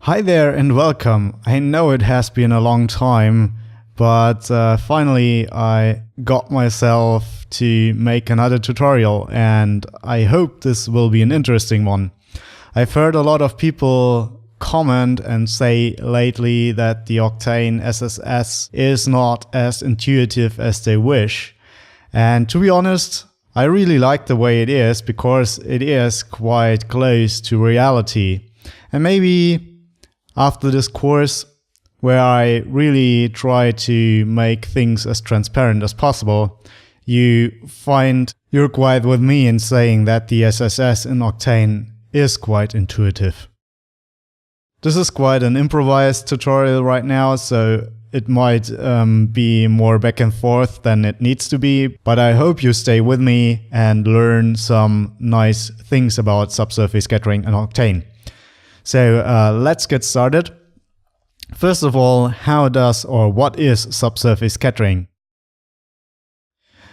Hi there and welcome. I know it has been a long time, but finally I got myself to make another tutorial and I hope this will be an interesting one. I've heard a lot of people comment and say lately that the Octane SSS is not as intuitive as they wish. And to be honest, I really like the way it is because it is quite close to reality. And maybe after this course, where I really try to make things as transparent as possible, you find you're quite with me in saying that the SSS in Octane is quite intuitive. This is quite an improvised tutorial right now, so it might be more back and forth than it needs to be, but I hope you stay with me and learn some nice things about subsurface scattering in Octane. So let's get started. First of all, how does or what is subsurface scattering?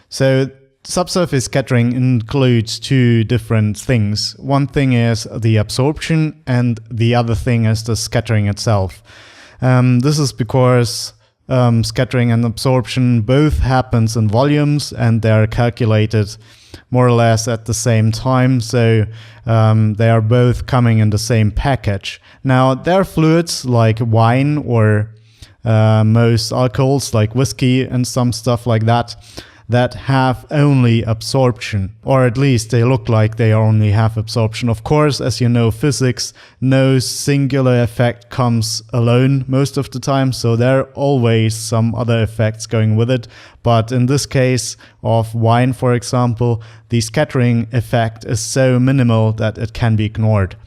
So subsurface scattering includes two different things. One thing is the absorption and the other thing is the scattering itself. This is because scattering and absorption both happens in volumes and they're calculated more or less at the same time, so they are both coming in the same package. Now there are fluids like wine or most alcohols like whiskey and some stuff like that that have only absorption, or at least they look like they only have absorption. Of course, as you know physics, no singular effect comes alone most of the time, so there are always some other effects going with it. But in this case of wine, for example, the scattering effect is so minimal that it can be ignored.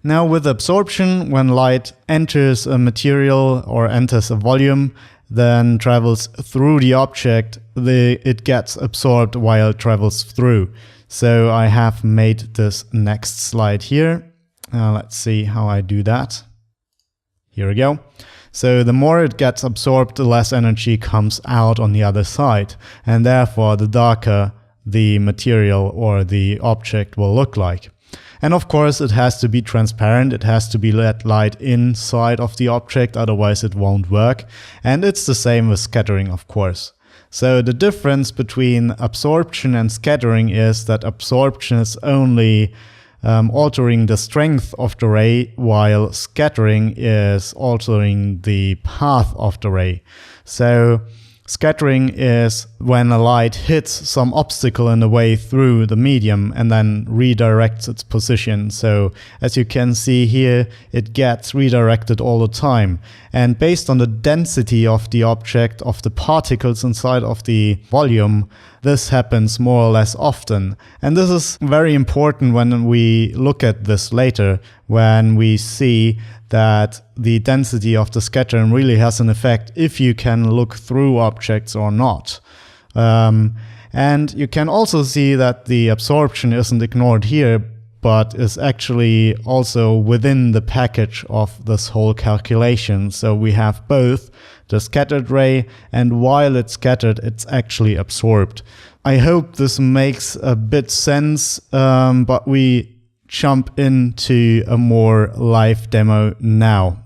Now with absorption, when light enters a material or enters a volume, then travels through the object, it gets absorbed while it travels through. So I have made this next slide here. Let's see how I do that. Here we go. So the more it gets absorbed, the less energy comes out on the other side, and therefore the darker the material or the object will look like. And of course it has to be transparent, it has to be let light inside of the object, otherwise it won't work. And it's the same with scattering, of course. So the difference between absorption and scattering is that absorption is only altering the strength of the ray, while scattering is altering the path of the ray. So scattering is when a light hits some obstacle in the way through the medium and then redirects its position. So as you can see here, it gets redirected all the time. And based on the density of the object, of the particles inside of the volume, this happens more or less often. And this is very important when we look at this later, when we see that the density of the scattering really has an effect if you can look through objects or not. And you can also see that the absorption isn't ignored here, but is actually also within the package of this whole calculation. So we have both the scattered ray, and while it's scattered, it's actually absorbed. I hope this makes a bit sense, but we jump into a more live demo now.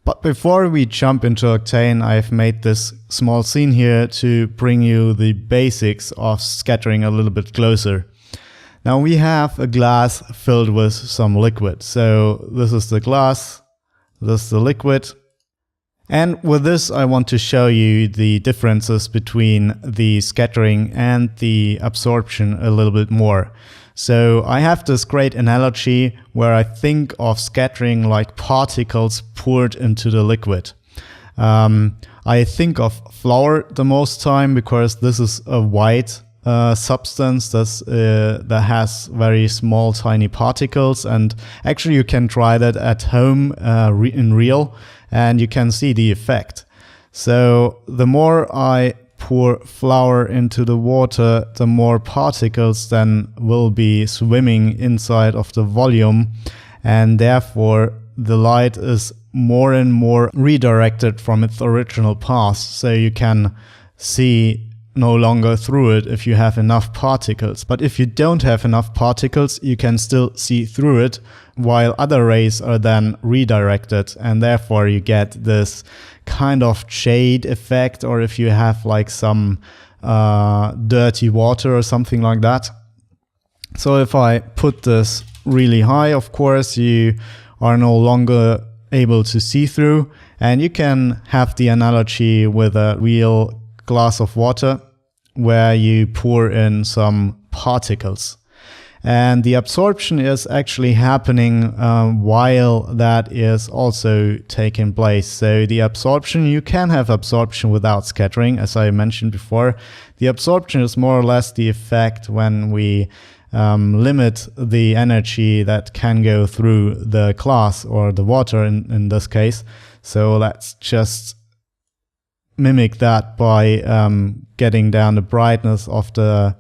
But before we jump into Octane, I've made this small scene here to bring you the basics of scattering a little bit closer. Now we have a glass filled with some liquid. So this is the glass, this is the liquid. And with this I want to show you the differences between the scattering and the absorption a little bit more. So I have this great analogy where I think of scattering like particles poured into the liquid. I think of flour the most time because this is a white substance that has very small tiny particles, and actually you can try that at home in real and you can see the effect. So the more I pour flour into the water, the more particles then will be swimming inside of the volume, and therefore the light is more and more redirected from its original path. So you can see no longer through it if you have enough particles. But if you don't have enough particles, you can still see through it, while other rays are then redirected, and therefore you get this kind of shade effect, or if you have like some dirty water or something like that. So if I put this really high, of course, you are no longer able to see through, and you can have the analogy with a real glass of water where you pour in some particles. And the absorption is actually happening while that is also taking place. So the absorption, you can have absorption without scattering, as I mentioned before. The absorption is more or less the effect when we limit the energy that can go through the glass or the water in this case. So let's just mimic that by getting down the brightness of the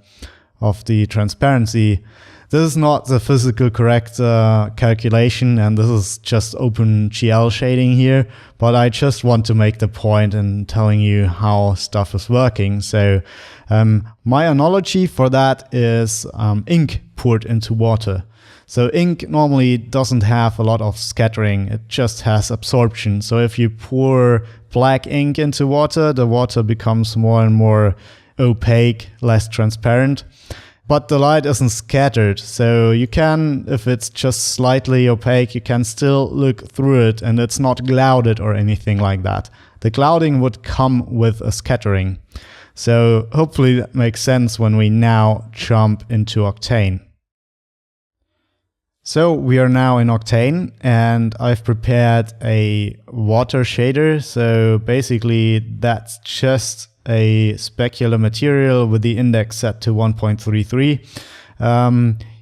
transparency. This is not the physical correct calculation, and this is just OpenGL shading here, but I just want to make the point in telling you how stuff is working. So my analogy for that is ink poured into water. So ink normally doesn't have a lot of scattering, it just has absorption. So if you pour black ink into water, the water becomes more and more opaque, less transparent. But the light isn't scattered, so you can, if it's just slightly opaque, you can still look through it, and it's not clouded or anything like that. The clouding would come with a scattering. So hopefully that makes sense when we now jump into Octane. So we are now in Octane, and I've prepared a water shader. So basically that's just a specular material with the index set to 1.33.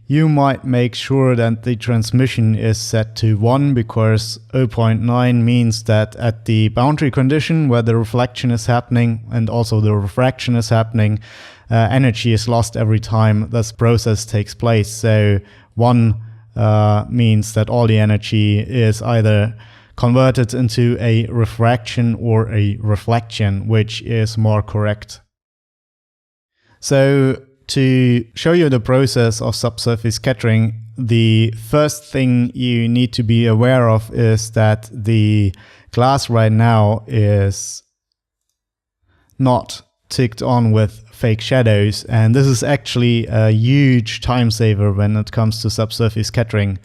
You might make sure that the transmission is set to 1, because 0.9 means that at the boundary condition where the reflection is happening and also the refraction is happening, energy is lost every time this process takes place. So 1 means that all the energy is either converted into a refraction or a reflection, which is more correct. So to show you the process of subsurface scattering, the first thing you need to be aware of is that the glass right now is not ticked on with fake shadows, and this is actually a huge time saver when it comes to subsurface scattering.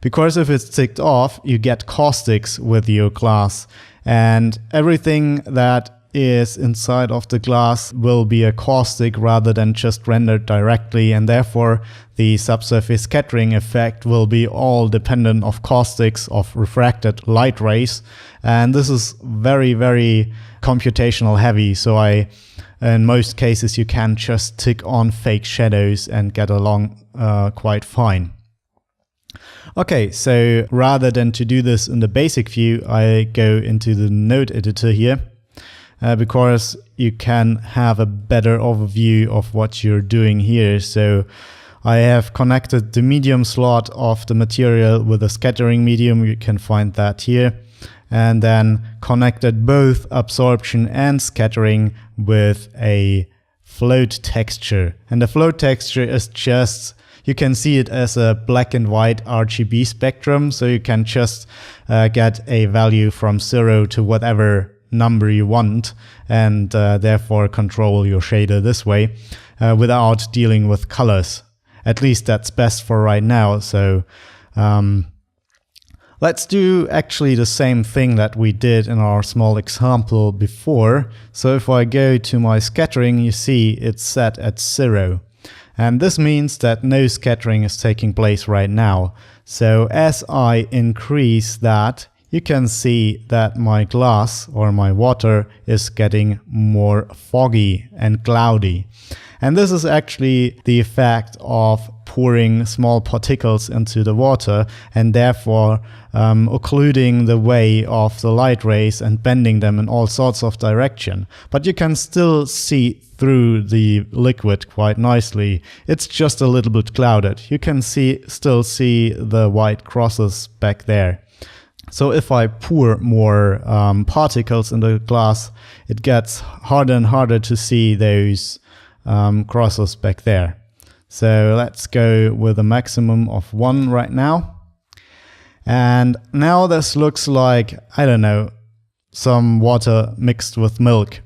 Because if it's ticked off, you get caustics with your glass, and everything that is inside of the glass will be a caustic rather than just rendered directly, and therefore the subsurface scattering effect will be all dependent of caustics of refracted light rays, and this is very, very computational heavy. So in most cases you can just tick on fake shadows and get along quite fine. Okay, so rather than to do this in the basic view, I go into the node editor here, because you can have a better overview of what you're doing here. So I have connected the medium slot of the material with a scattering medium, you can find that here, and then connected both absorption and scattering with a float texture. And the float texture is just, you can see it as a black and white RGB spectrum, so you can just get a value from 0 to whatever number you want, and therefore control your shader this way without dealing with colors. At least that's best for right now. So let's do actually the same thing that we did in our small example before. So if I go to my scattering, you see it's set at 0. And this means that no scattering is taking place right now. So as I increase that, you can see that my glass or my water is getting more foggy and cloudy. And this is actually the effect of pouring small particles into the water and therefore occluding the way of the light rays and bending them in all sorts of direction. But you can still see through the liquid quite nicely. It's just a little bit clouded. You can still see the white crosses back there. So if I pour more particles in the glass, it gets harder and harder to see those crosses back there. So let's go with a maximum of 1 right now. And now this looks like, I don't know, some water mixed with milk.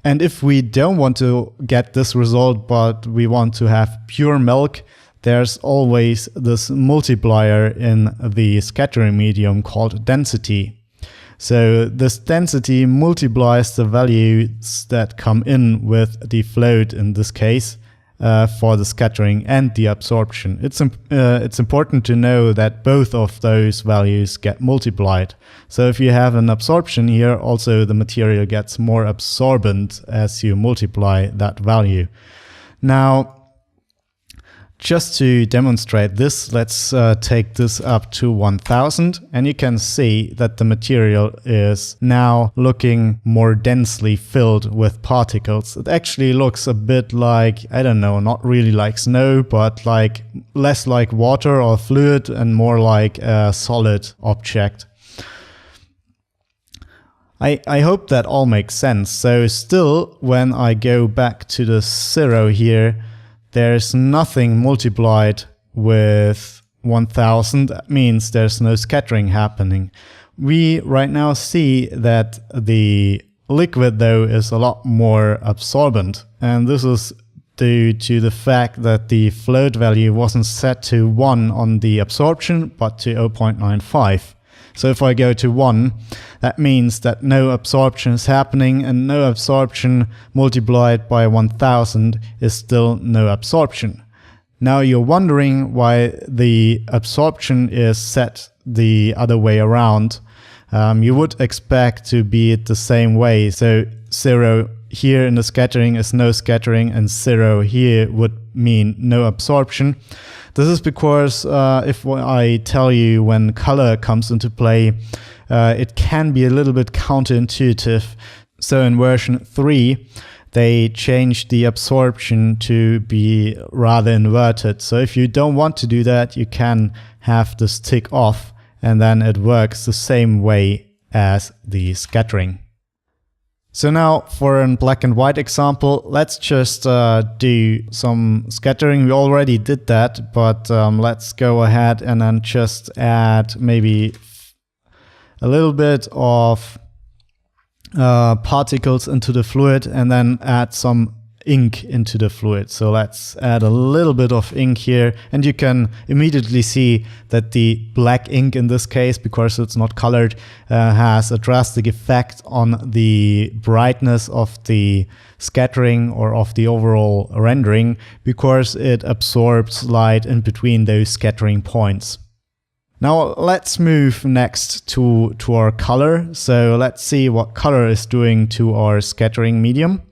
And if we don't want to get this result, but we want to have pure milk, there's always this multiplier in the scattering medium called density. So this density multiplies the values that come in with the float in this case for the scattering and the absorption. It's important to know that both of those values get multiplied. So if you have an absorption here, also the material gets more absorbent as you multiply that value. Now, just to demonstrate this, let's take this up to 1000, and you can see that the material is now looking more densely filled with particles. It actually looks a bit like, I don't know, not really like snow, but like less like water or fluid and more like a solid object. I hope that all makes sense. So still, when I go back to the 0 here, there's nothing multiplied with 1000. That means there's no scattering happening. We right now see that the liquid though is a lot more absorbent, and this is due to the fact that the float value wasn't set to 1 on the absorption but to 0.95. So if I go to 1, that means that no absorption is happening, and no absorption multiplied by 1000 is still no absorption. Now you're wondering why the absorption is set the other way around. You would expect to be it the same way. So 0 here in the scattering is no scattering, and 0 here would mean no absorption. This is because if I tell you when color comes into play, it can be a little bit counterintuitive. So in version 3, they changed the absorption to be rather inverted. So if you don't want to do that, you can have this tick off, and then it works the same way as the scattering. So now for a black and white example, let's just do some scattering. We already did that, but let's go ahead and then just add maybe a little bit of particles into the fluid, and then add some ink into the fluid. So let's add a little bit of ink here, and you can immediately see that the black ink in this case, because it's not colored, has a drastic effect on the brightness of the scattering or of the overall rendering, because it absorbs light in between those scattering points. Now let's move next to our color. So let's see what color is doing to our scattering medium.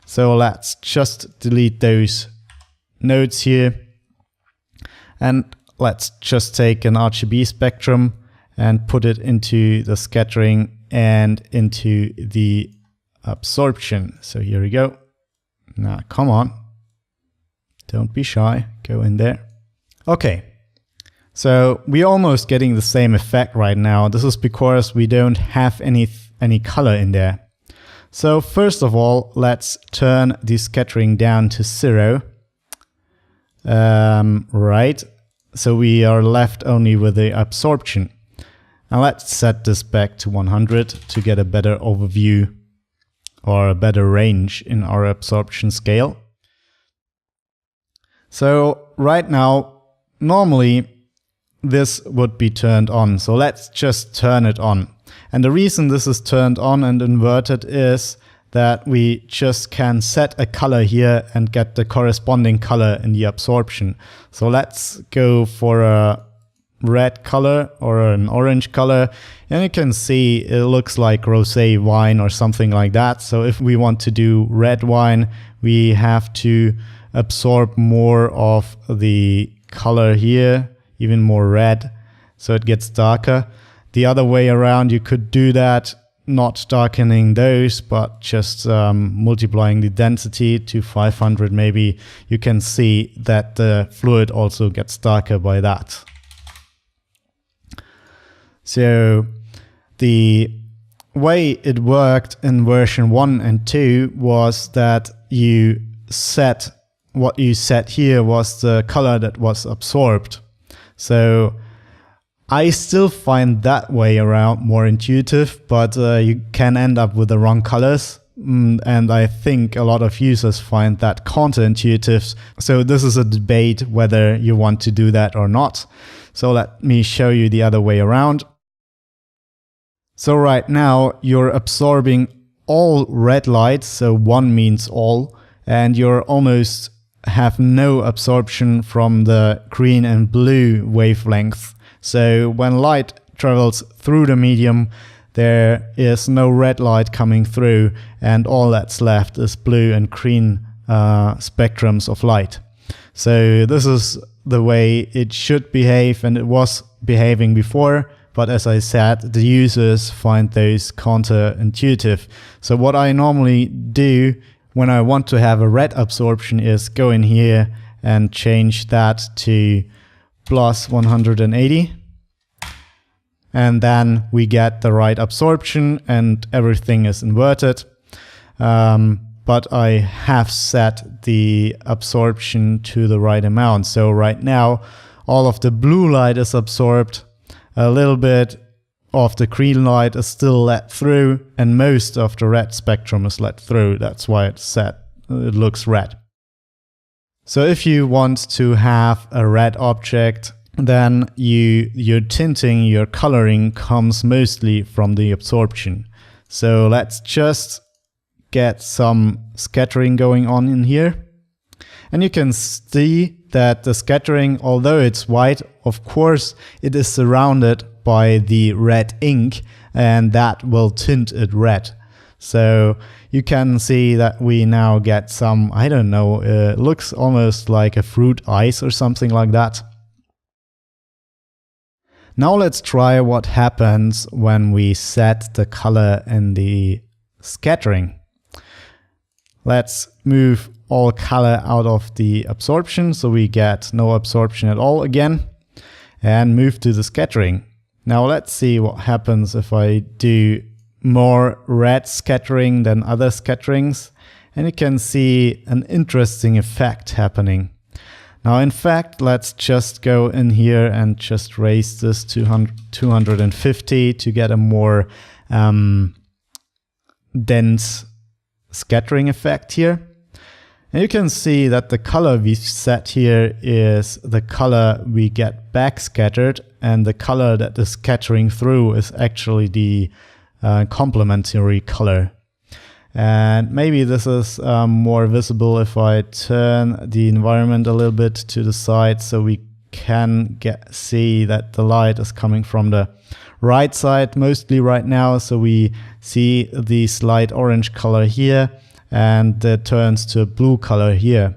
So let's just delete those nodes here, and let's just take an RGB spectrum and put it into the scattering and into the absorption. So here we go. Now come on, don't be shy, go in there. Okay, so we're almost getting the same effect right now. This is because we don't have any color in there. So first of all, let's turn the scattering down to 0. Right, so we are left only with the absorption. Now let's set this back to 100 to get a better overview or a better range in our absorption scale. So right now, normally this would be turned on. So let's just turn it on. And the reason this is turned on and inverted is that we just can set a color here and get the corresponding color in the absorption. So let's go for a red color or an orange color, and you can see it looks like rosé wine or something like that. So if we want to do red wine, we have to absorb more of the color here, even more red, so it gets darker. The other way around, you could do that, not darkening those, but just multiplying the density to 500 maybe. You can see that the fluid also gets darker by that. So the way it worked in version 1 and 2 was that you set, what you set here was the color that was absorbed. So I still find that way around more intuitive, but you can end up with the wrong colors. And I think a lot of users find that counterintuitive. So this is a debate whether you want to do that or not. So let me show you the other way around. So right now you're absorbing all red light, so 1 means all, and you're almost have no absorption from the green and blue wavelength. So when light travels through the medium, there is no red light coming through, and all that's left is blue and green spectrums of light. So this is the way it should behave, and it was behaving before. But as I said, the users find those counterintuitive. So what I normally do when I want to have a red absorption is go in here and change that to plus 180. And then we get the right absorption and everything is inverted. But I have set the absorption to the right amount. So right now, all of the blue light is absorbed. A little bit of the green light is still let through, and most of the red spectrum is let through. That's why it's set. It looks red. So if you want to have a red object, then your tinting, your coloring comes mostly from the absorption. So let's just get some scattering going on in here. And you can see that the scattering, although it's white, of course, it is surrounded by the red ink, and that will tint it red. So you can see that we now get some, I don't know, it looks almost like a fruit ice or something like that. Now let's try what happens when we set the color in the scattering. Let's move all color out of the absorption, so we get no absorption at all again, and move to the scattering. Now let's see what happens if I do more red scattering than other scatterings, and you can see an interesting effect happening. Now in fact, let's just go in here and just raise this to 250 to get a more dense scattering effect here. And you can see that the color we set here is the color we get back scattered, and the color that is scattering through is actually the complementary color. And maybe this is more visible if I turn the environment a little bit to the side, so we can see that the light is coming from the right side mostly right now. So we see this light orange color here, and it turns to a blue color here.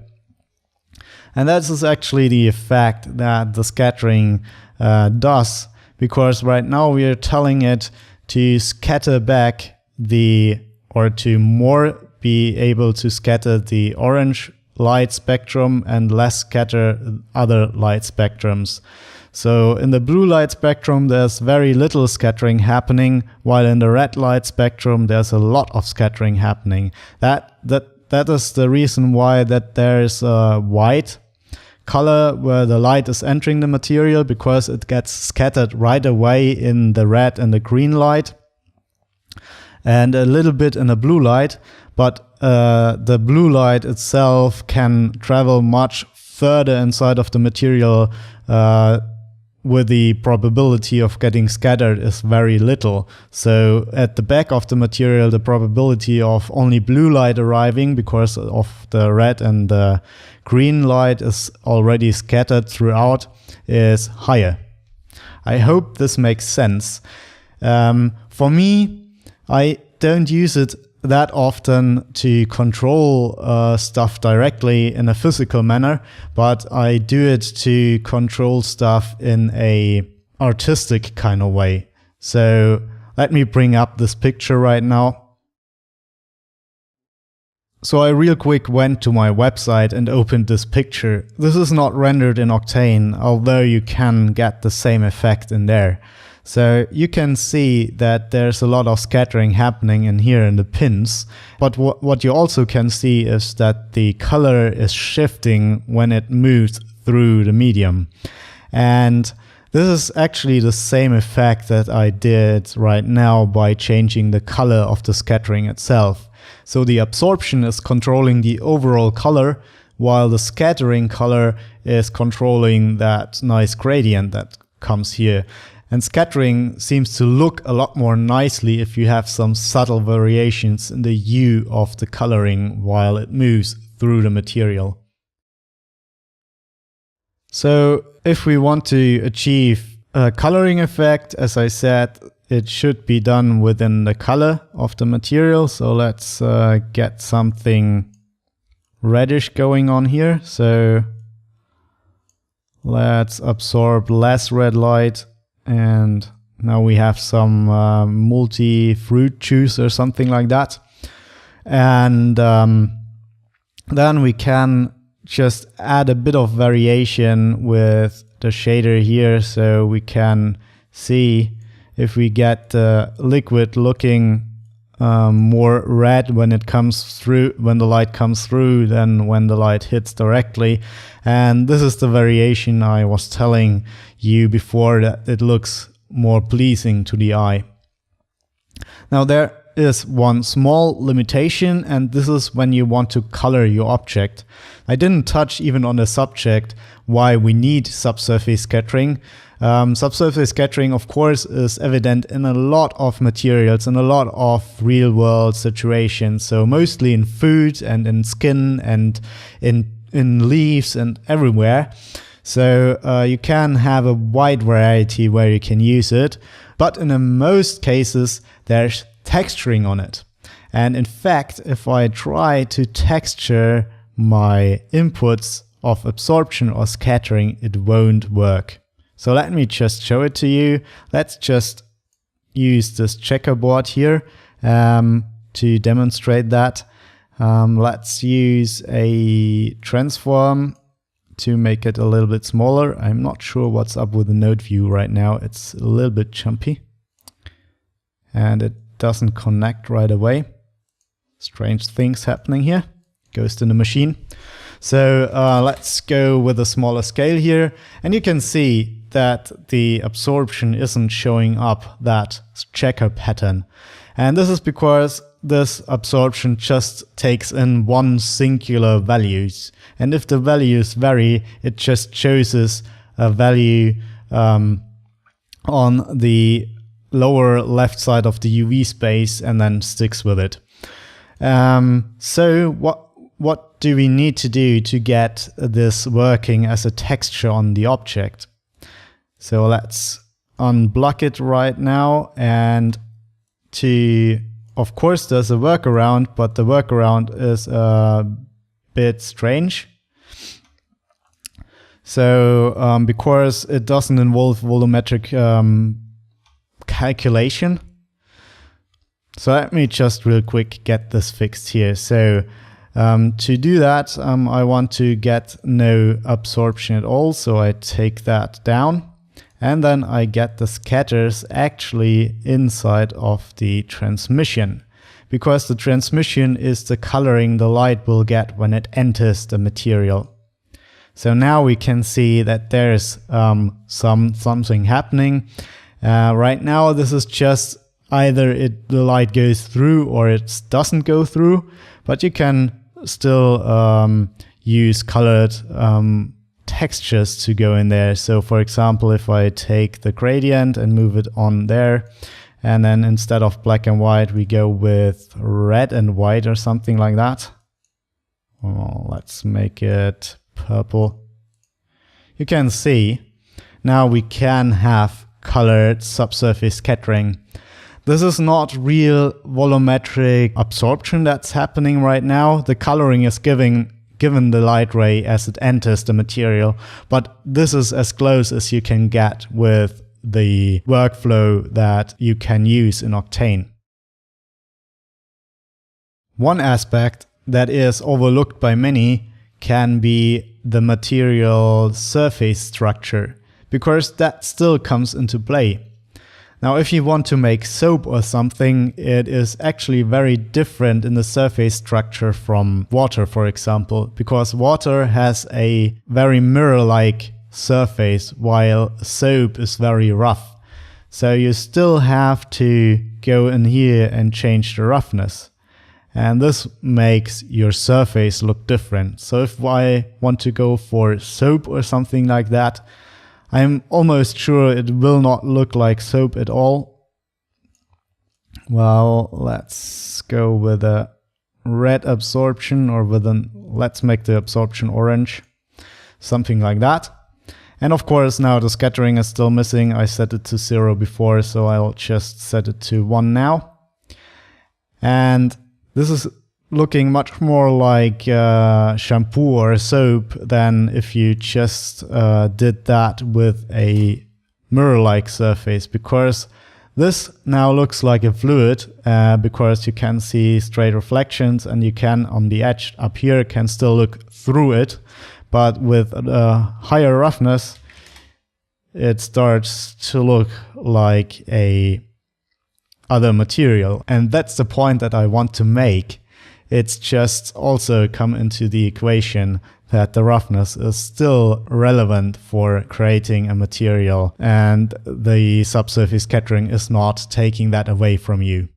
And that is actually the effect that the scattering does, because right now we are telling it to scatter back or to more be able to scatter the orange light spectrum and less scatter other light spectrums. So in the blue light spectrum, there's very little scattering happening, while in the red light spectrum, there's a lot of scattering happening. That is the reason why that there is a white color where the light is entering the material, because it gets scattered right away in the red and the green light, and a little bit in the blue light. But the blue light itself can travel much further inside of the material, with the probability of getting scattered is very little. So at the back of the material, the probability of only blue light arriving because of the red and the green light is already scattered throughout is higher. I hope this makes sense. For me, I don't use it that often to control stuff directly in a physical manner, but I do it to control stuff in a artistic kind of way. So let me bring up this picture right now. So I real quick went to my website and opened this picture. This is not rendered in Octane, although you can get the same effect in there. So you can see that there's a lot of scattering happening in here in the pins. But what you also can see is that the color is shifting when it moves through the medium. And this is actually the same effect that I did right now by changing the color of the scattering itself. So the absorption is controlling the overall color, while the scattering color is controlling that nice gradient that comes here. And scattering seems to look a lot more nicely if you have some subtle variations in the hue of the coloring while it moves through the material. So if we want to achieve a coloring effect, as I said, it should be done within the color of the material. So let's get something reddish going on here. So let's absorb less red light. And now we have some multi-fruit juice or something like that. And then we can just add a bit of variation with the shader here, so we can see if we get the liquid looking more red when it comes through, when the light comes through, than when the light hits directly. And this is the variation I was telling you before, that it looks more pleasing to the eye. Now there is one small limitation, and this is when you want to color your object. I didn't touch even on the subject why we need subsurface scattering. Subsurface scattering, of course, is evident in a lot of materials, in a lot of real-world situations. So mostly in food and in skin and in leaves and everywhere. So you can have a wide variety where you can use it, but in most cases there's texturing on it. And in fact, if I try to texture my inputs of absorption or scattering, it won't work. So let me just show it to you. Let's just use this checkerboard here to demonstrate that. Let's use a transform to make it a little bit smaller. I'm not sure what's up with the node view right now. It's a little bit jumpy and it doesn't connect right away. Strange things happening here. Goes to the machine. So let's go with a smaller scale here, and you can see that the absorption isn't showing up that checker pattern. And this is because this absorption just takes in one singular values. And if the values vary, it just chooses a value on the lower left side of the UV space and then sticks with it. So what do we need to do to get this working as a texture on the object? So let's unblock it right now, and of course there's a workaround, but the workaround is a bit strange. So because it doesn't involve volumetric calculation. So let me just real quick get this fixed here. So to do that, I want to get no absorption at all. So I take that down, and then I get the scatters actually inside of the transmission, because the transmission is the coloring the light will get when it enters the material. So now we can see that there's something happening. Right now this is just either the light goes through or it doesn't go through, but you can still use colored textures to go in there. So for example, if I take the gradient and move it on there, and then instead of black and white we go with red and white or something like that. Oh, let's make it purple. You can see now we can have colored subsurface scattering. This is not real volumetric absorption that's happening right now. The coloring is given the light ray as it enters the material, but this is as close as you can get with the workflow that you can use in Octane. One aspect that is overlooked by many can be the material surface structure, because that still comes into play. Now, if you want to make soap or something, it is actually very different in the surface structure from water, for example, because water has a very mirror-like surface, while soap is very rough. So you still have to go in here and change the roughness. And this makes your surface look different. So if I want to go for soap or something like that, I'm almost sure it will not look like soap at all. Well, let's go with a red absorption, or let's make the absorption orange. Something like that. And of course now the scattering is still missing. I set it to 0 before, so I'll just set it to 1 now. And this is looking much more like shampoo or soap than if you just did that with a mirror-like surface, because this now looks like a fluid because you can see straight reflections, and you can, on the edge up here, can still look through it. But with higher roughness, it starts to look like a other material. And that's the point that I want to make. It's just also come into the equation that the roughness is still relevant for creating a material, and the subsurface scattering is not taking that away from you.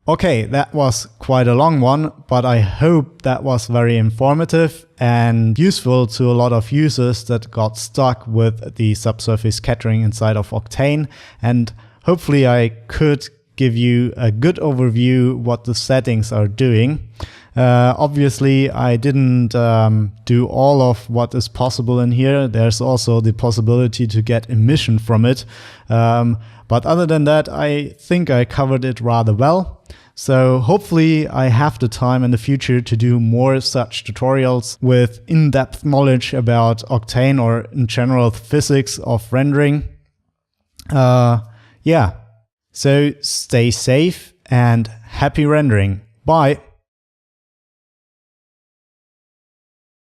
Okay, that was quite a long one, but I hope that was very informative and useful to a lot of users that got stuck with the subsurface scattering inside of Octane, and hopefully I could give you a good overview what the settings are doing. Obviously I didn't do all of what is possible in here. There's also the possibility to get emission from it. But other than that, I think I covered it rather well. So hopefully I have the time in the future to do more such tutorials with in-depth knowledge about Octane, or in general physics of rendering. Yeah. So stay safe and happy rendering. Bye.